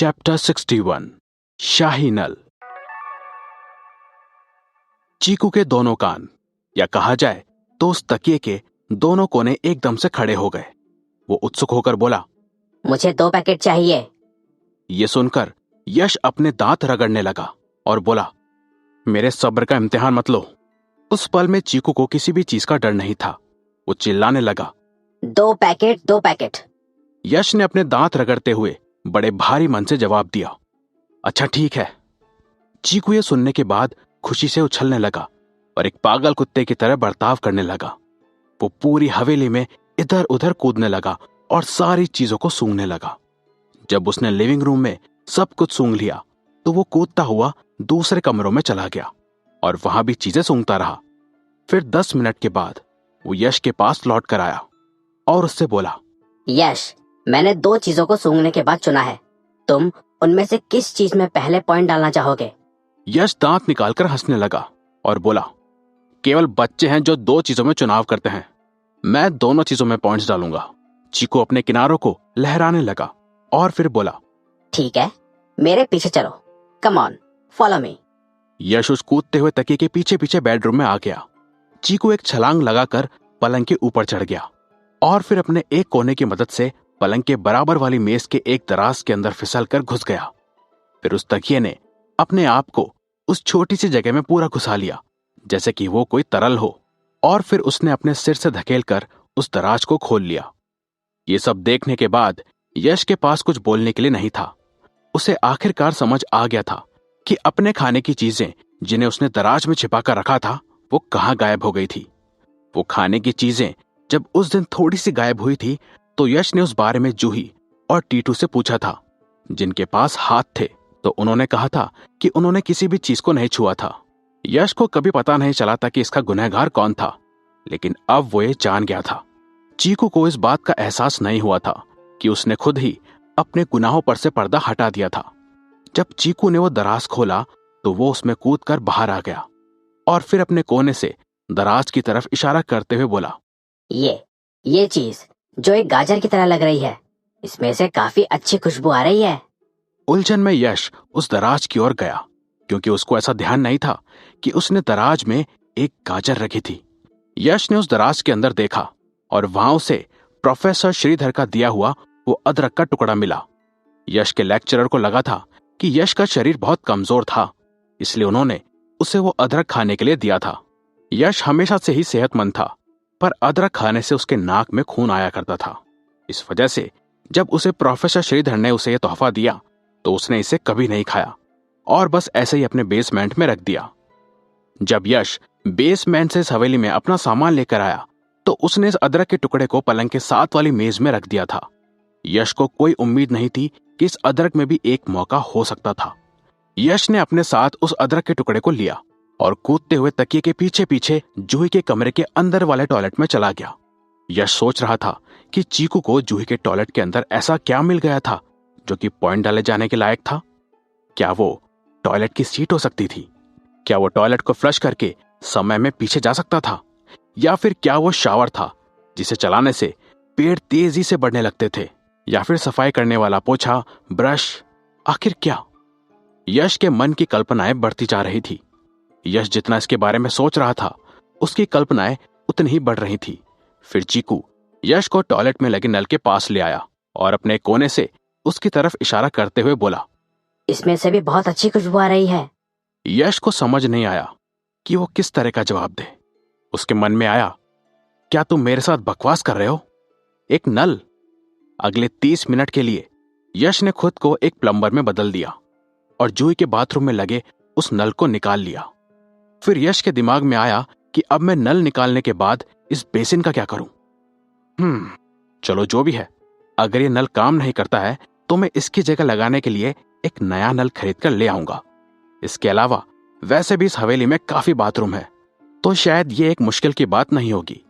Chapter 61 शाही नल। चीकू के दोनों कान, या कहा जाए तो उस तकिए के दोनों कोने एकदम से खड़े हो गए। वो उत्सुक होकर बोला, मुझे 2 पैकेट चाहिए। ये सुनकर यश अपने दांत रगड़ने लगा और बोला, मेरे सब्र का इम्तिहान मत लो। उस पल में चीकू को किसी भी चीज का डर नहीं था। वो चिल्लाने लगा, 2 पैकेट 2 पैकेट। यश ने अपने दांत रगड़ते हुए बड़े भारी मन से जवाब दिया, अच्छा ठीक है। चीकू ये सुनने के बाद खुशी से उछलने लगा और एक पागल कुत्ते की तरह बर्ताव करने लगा। वो पूरी हवेली में इधर उधर कूदने लगा और सारी चीजों को सूंघने लगा। जब उसने लिविंग रूम में सब कुछ सूंघ लिया तो वो कूदता हुआ दूसरे कमरों में चला गया और वहां भी चीजें सूंघता रहा। फिर 10 मिनट के बाद वो यश के पास लौट कर आया और उससे बोला, यश, मैंने 2 चीजों को सूंघने के बाद चुना है। तुम उनमें से किस चीज में पहले पॉइंट डालना चाहोगे? यश दांत निकालकर हंसने लगा और बोला, केवल बच्चे हैं जो 2 चीजों में चुनाव करते हैं। मैं दोनों चीजों में पॉइंट्स डालूंगा। चीकू अपने किनारों को लहराने लगा और फिर बोला, ठीक है, मेरे पीछे चलो। Come on, follow me. यश उस कूदते हुए तकिए के पीछे पीछे बेडरूम में आ गया। चीकू एक छलांग लगाकर पलंग के ऊपर चढ़ गया और फिर अपने एक कोने की मदद से पलंग के बराबर वाली मेज के एक दराज के अंदर फिसल कर घुस गया। फिर उस तकिए ने अपने आप को उस छोटी सी जगह में पूरा घुसा लिया जैसे कि वो कोई तरल हो, और फिर उसने अपने सिर से धकेल कर उस दराज को खोल लिया। ये सब देखने के बाद यश के पास कुछ बोलने के लिए नहीं था। उसे आखिरकार समझ आ गया था कि अपने खाने की चीजें जिन्हें उसने दराज में छिपा कर रखा था वो कहाँ गायब हो गई थी। वो खाने की चीजें जब उस दिन थोड़ी सी गायब हुई थी तो यश ने उस बारे में जूही और टीटू से पूछा था, जिनके पास हाथ थे, तो उन्होंने कहा था कि उन्होंने किसी भी चीज को नहीं छुआ था। यश को कभी पता नहीं चला था कि इसका गुनहगार कौन था, लेकिन अब वो ये जान गया था। चीकू को इस बात का एहसास नहीं हुआ था कि उसने खुद ही अपने गुनाहों पर से पर्दा हटा दिया था। जब चीकू ने वो दराज खोला तो वो उसमें कूदकर बाहर आ गया और फिर अपने कोने से दराज की तरफ इशारा करते हुए बोला, ये चीज जो एक गाजर की तरह लग रही है, इसमें से काफी अच्छी खुशबू आ रही है। उलझन में यश उस दराज की ओर गया क्योंकि उसको ऐसा ध्यान नहीं था कि उसने दराज में एक गाजर रखी थी। यश ने उस दराज के अंदर देखा और वहां उसे प्रोफेसर श्रीधर का दिया हुआ वो अदरक का टुकड़ा मिला। यश के लेक्चरर को लगा था कि यश का शरीर बहुत कमजोर था, इसलिए उन्होंने उसे वो अदरक खाने के लिए दिया था। यश हमेशा से ही सेहतमंद था, पर अदरक खाने से उसके नाक में खून आया करता था। इस वजह से जब उसे प्रोफेसर श्रीधर ने उसे यह तोहफा दिया तो उसने इसे कभी नहीं खाया और बस ऐसे ही अपने बेसमेंट में रख दिया। जब यश बेसमेंट से इस हवेली में अपना सामान लेकर आया तो उसने इस अदरक के टुकड़े को पलंग के साथ वाली मेज में रख दिया था। यश को कोई उम्मीद नहीं थी कि इस अदरक में भी एक मौका हो सकता था। यश ने अपने साथ उस अदरक के टुकड़े को लिया और कूदते हुए तकिए के पीछे पीछे जूही के कमरे के अंदर वाले टॉयलेट में चला गया। यश सोच रहा था कि चीकू को जूही के टॉयलेट के अंदर ऐसा क्या मिल गया था जो कि पॉइंट डाले जाने के लायक था। क्या वो टॉयलेट की सीट हो सकती थी? क्या वो टॉयलेट को फ्लश करके समय में पीछे जा सकता था? या फिर क्या वो शावर था जिसे चलाने से पेड़ तेजी से बढ़ने लगते थे? या फिर सफाई करने वाला पोछा, ब्रश? आखिर क्या? यश के मन की कल्पनाएं बढ़ती जा रही थी। यश जितना इसके बारे में सोच रहा था उसकी कल्पनाएं उतनी ही बढ़ रही थी। फिर चीकू यश को टॉयलेट में लगे नल के पास ले आया और अपने कोने से उसकी तरफ इशारा करते हुए बोला, इसमें से भी बहुत अच्छी खुशबू आ रही है। यश को समझ नहीं आया कि वो किस तरह का जवाब दे। उसके मन में आया, क्या तुम मेरे साथ बकवास कर रहे हो? एक नल? अगले 30 मिनट के लिए यश ने खुद को एक प्लम्बर में बदल दिया और जूही के बाथरूम में लगे उस नल को निकाल लिया। फिर यश के दिमाग में आया कि अब मैं नल निकालने के बाद इस बेसिन का क्या करूं? चलो जो भी है, अगर ये नल काम नहीं करता है तो मैं इसकी जगह लगाने के लिए एक नया नल खरीद कर ले आऊंगा। इसके अलावा वैसे भी इस हवेली में काफी बाथरूम है, तो शायद ये एक मुश्किल की बात नहीं होगी।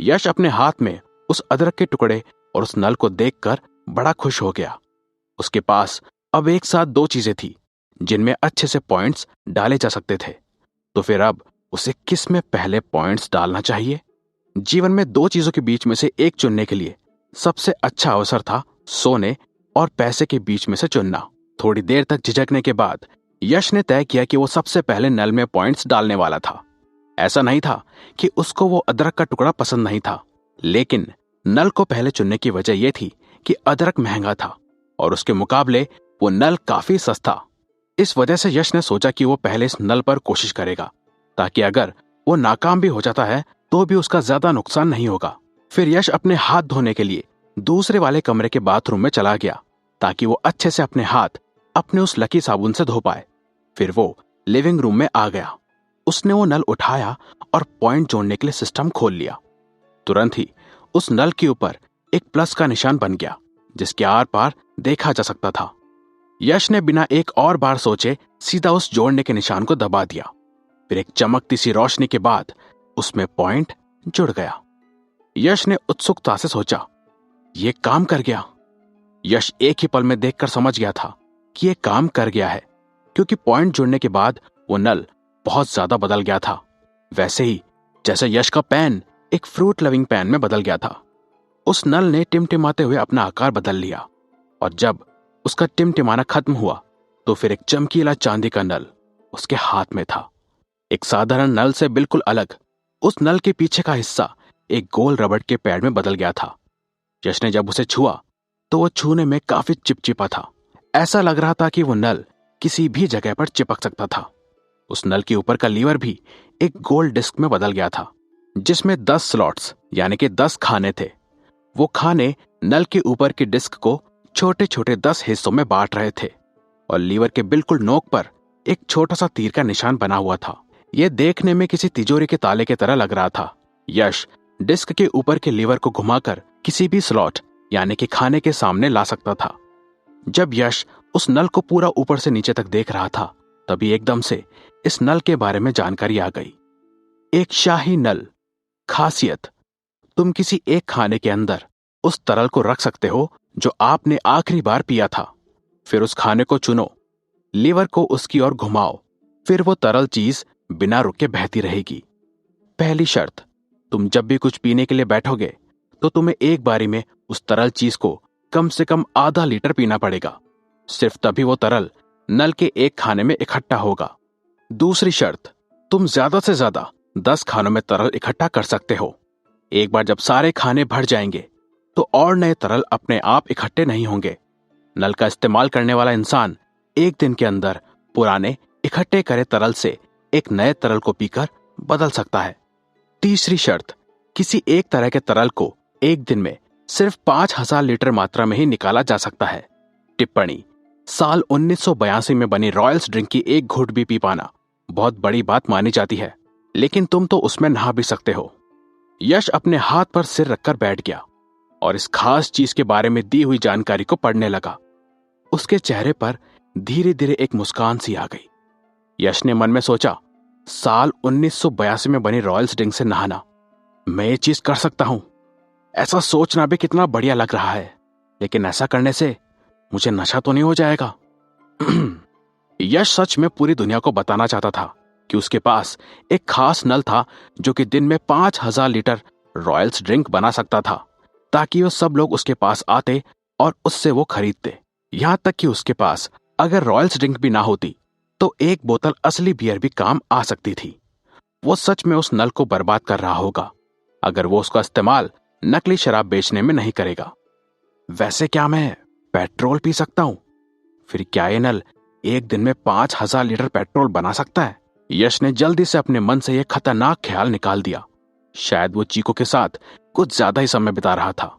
यश अपने हाथ में उस अदरक के टुकड़े और उस नल को देखकर बड़ा खुश हो गया। उसके पास अब एक साथ 2 चीजें थी जिनमें अच्छे से पॉइंट्स डाले जा सकते थे। तो फिर अब उसे किस में पहले पॉइंट्स डालना चाहिए? जीवन में 2 चीजों के बीच में से एक चुनने के लिए सबसे अच्छा अवसर था सोने और पैसे के बीच में से चुनना। थोड़ी देर तक झिझकने के बाद यश ने तय किया कि वो सबसे पहले नल में पॉइंट्स डालने वाला था। ऐसा नहीं था कि उसको वो अदरक का टुकड़ा पसंद नहीं था, लेकिन नल को पहले चुनने की वजह यह थी कि अदरक महंगा था और उसके मुकाबले वो नल काफी सस्ता। इस वजह से यश ने सोचा कि वो पहले इस नल पर कोशिश करेगा, ताकि अगर वो नाकाम भी हो जाता है तो भी उसका ज्यादा नुकसान नहीं होगा। फिर यश अपने हाथ धोने के लिए दूसरे वाले कमरे के बाथरूम में चला गया, ताकि वो अच्छे से अपने हाथ अपने उस लकी साबुन से धो पाए। फिर वो लिविंग रूम में आ गया। उसने वो नल उठाया और पॉइंट जोड़ने के लिए सिस्टम खोल लिया। तुरंत ही उस नल के ऊपर एक प्लस का निशान बन गया, जिसके आर पार देखा जा सकता था। यश ने बिना एक और बार सोचे सीधा उस जोड़ने के निशान को दबा दिया। फिर एक चमकती सी रोशनी के बाद उसमें पॉइंट जुड़ गया। यश ने उत्सुकता से सोचा, ये काम कर गया। यश एक ही पल में देखकर समझ गया था कि ये काम कर गया है, क्योंकि पॉइंट जुड़ने के बाद वो नल बहुत ज्यादा बदल गया था, वैसे ही जैसे यश का पैन एक फ्रूट लविंग पैन में बदल गया था। उस नल ने टिमटिमाते हुए अपना आकार बदल लिया, और जब उसका टिमटिमाना खत्म हुआ तो फिर एक चमकीला चांदी का नल उसके हाथ में था। एक साधारण नल से बिल्कुल अलग उस नल के पीछे का हिस्सा एक गोल रबड़ के पैड में बदल गया था। यश ने जब उसे छुआ तो वो छूने में काफी चिपचिपा था। ऐसा लग रहा था कि वो नल किसी भी जगह पर चिपक सकता था। उस नल के ऊपर का लीवर भी एक गोल डिस्क में बदल गया था, जिसमें 10 स्लॉट्स यानी कि 10 खाने थे। वो खाने नल के ऊपर की डिस्क को छोटे छोटे 10 हिस्सों में बांट रहे थे, और लीवर के बिल्कुल नोक पर एक छोटा सा तीर का निशान बना हुआ था। यह देखने में किसी तिजोरी के ताले की तरह लग रहा था। यश डिस्क के ऊपर के लीवर को घुमाकर किसी भी स्लॉट यानी कि खाने के सामने ला सकता था। जब यश उस नल को पूरा ऊपर से नीचे तक देख रहा था, तभी एकदम से इस नल के बारे में जानकारी आ गई। एक शाही नल। खासियत, तुम किसी एक खाने के अंदर उस तरल को रख सकते हो जो आपने आखिरी बार पिया था। फिर उस खाने को चुनो, लीवर को उसकी ओर घुमाओ, फिर वो तरल चीज बिना रुके बहती रहेगी। पहली शर्त, तुम जब भी कुछ पीने के लिए बैठोगे तो तुम्हें एक बारी में उस तरल चीज को कम से कम आधा लीटर पीना पड़ेगा। सिर्फ तभी वो तरल नल के एक खाने में इकट्ठा होगा। दूसरी शर्त, तुम ज्यादा से ज्यादा 10 खानों में तरल इकट्ठा कर सकते हो। एक बार जब सारे खाने भर जाएंगे तो और नए तरल अपने आप इकट्ठे नहीं होंगे। नल का इस्तेमाल करने वाला इंसान एक दिन के अंदर पुराने इकट्ठे करे तरल से एक नए तरल को पीकर बदल सकता है। तीसरी शर्त, किसी एक तरह के तरल को एक दिन में सिर्फ 5000 लीटर मात्रा में ही निकाला जा सकता है। टिप्पणी, साल 1982 में बनी रॉयल्स ड्रिंक की एक घूंट भी पी पाना बहुत बड़ी बात मानी जाती है, लेकिन तुम तो उसमें नहा भी सकते हो। यश अपने हाथ पर सिर रखकर बैठ गया और इस खास चीज के बारे में दी हुई जानकारी को पढ़ने लगा। उसके चेहरे पर धीरे धीरे एक मुस्कान सी आ गई। यश ने मन में सोचा, साल 1982 में बनी रॉयल्स ड्रिंक से नहाना, मैं ये चीज कर सकता हूं। ऐसा सोचना भी कितना बढ़िया लग रहा है, लेकिन ऐसा करने से मुझे नशा तो नहीं हो जाएगा। यश सच में पूरी दुनिया को बताना चाहता था कि उसके पास एक खास नल था जो कि दिन में 5000 लीटर रॉयल्स ड्रिंक बना सकता था, ताकि वो सब लोग उसके पास आते और उससे वो खरीदते। यहां तक कि उसके पास अगर रॉयल्स ड्रिंक भी ना होती तो एक बोतल असली बियर भी काम आ सकती थी। वो सच में उस नल को बर्बाद कर रहा होगा अगर वो उसका इस्तेमाल नकली शराब बेचने में नहीं करेगा। वैसे क्या मैं पेट्रोल पी सकता हूं? फिर क्या ये नल एक दिन में 5000 लीटर पेट्रोल बना सकता है? यश ने जल्दी से अपने मन से यह खतरनाक ख्याल निकाल दिया। शायद वो चीकू के साथ कुछ ज्यादा ही समय बिता रहा था,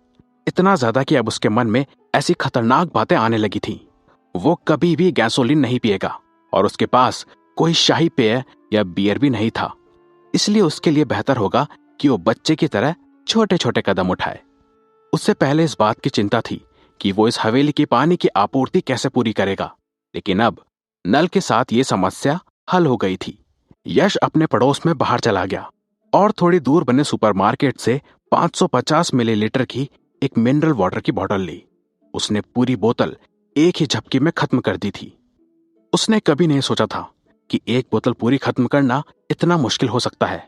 इतना ज्यादा कि अब उसके मन में ऐसी खतरनाक बातें आने लगी थीं। वो कभी भी गैसोलीन नहीं पिएगा और उसके पास कोई शाही पेय या बियर भी नहीं था, इसलिए उसके लिए बेहतर होगा कि वो बच्चे की तरह छोटे छोटे कदम उठाए। उससे पहले इस बात की चिंता थी कि वो इस हवेली की पानी की आपूर्ति कैसे पूरी करेगा, लेकिन अब नल के साथ ये समस्या हल हो गई थी। यश अपने पड़ोस में बाहर चला गया और थोड़ी दूर बने सुपरमार्केट से 550 मिलीलीटर की एक मिनरल वाटर की बोतल ली। उसने पूरी बोतल एक ही झपकी में खत्म कर दी थी। उसने कभी नहीं सोचा था कि एक बोतल पूरी खत्म करना इतना मुश्किल हो सकता है।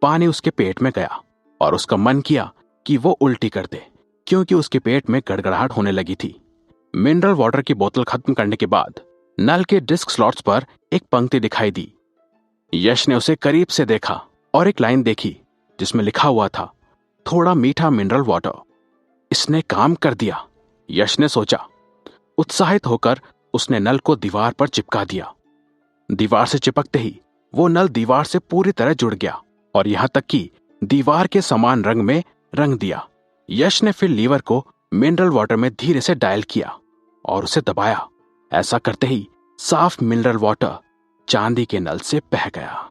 पानी उसके पेट में गया और उसका मन किया कि वो उल्टी कर दे, क्योंकि उसके पेट में गड़गड़ाहट होने लगी थी। मिनरल वाटर की बोतल खत्म करने के बाद नल के डिस्क स्लॉट्स पर एक पंक्ति दिखाई दी। यश ने उसे करीब से देखा और एक लाइन देखी जिसमें लिखा हुआ था, थोड़ा मीठा मिनरल वाटर। इसने काम कर दिया, यश ने सोचा। उत्साहित होकर उसने नल को दीवार पर चिपका दिया। दीवार से चिपकते ही वो नल दीवार से पूरी तरह जुड़ गया और यहां तक कि दीवार के समान रंग में रंग दिया। यश ने फिर लीवर को मिनरल वाटर में धीरे से डायल किया और उसे दबाया। ऐसा करते ही साफ मिनरल वाटर चांदी के नल से बह गया।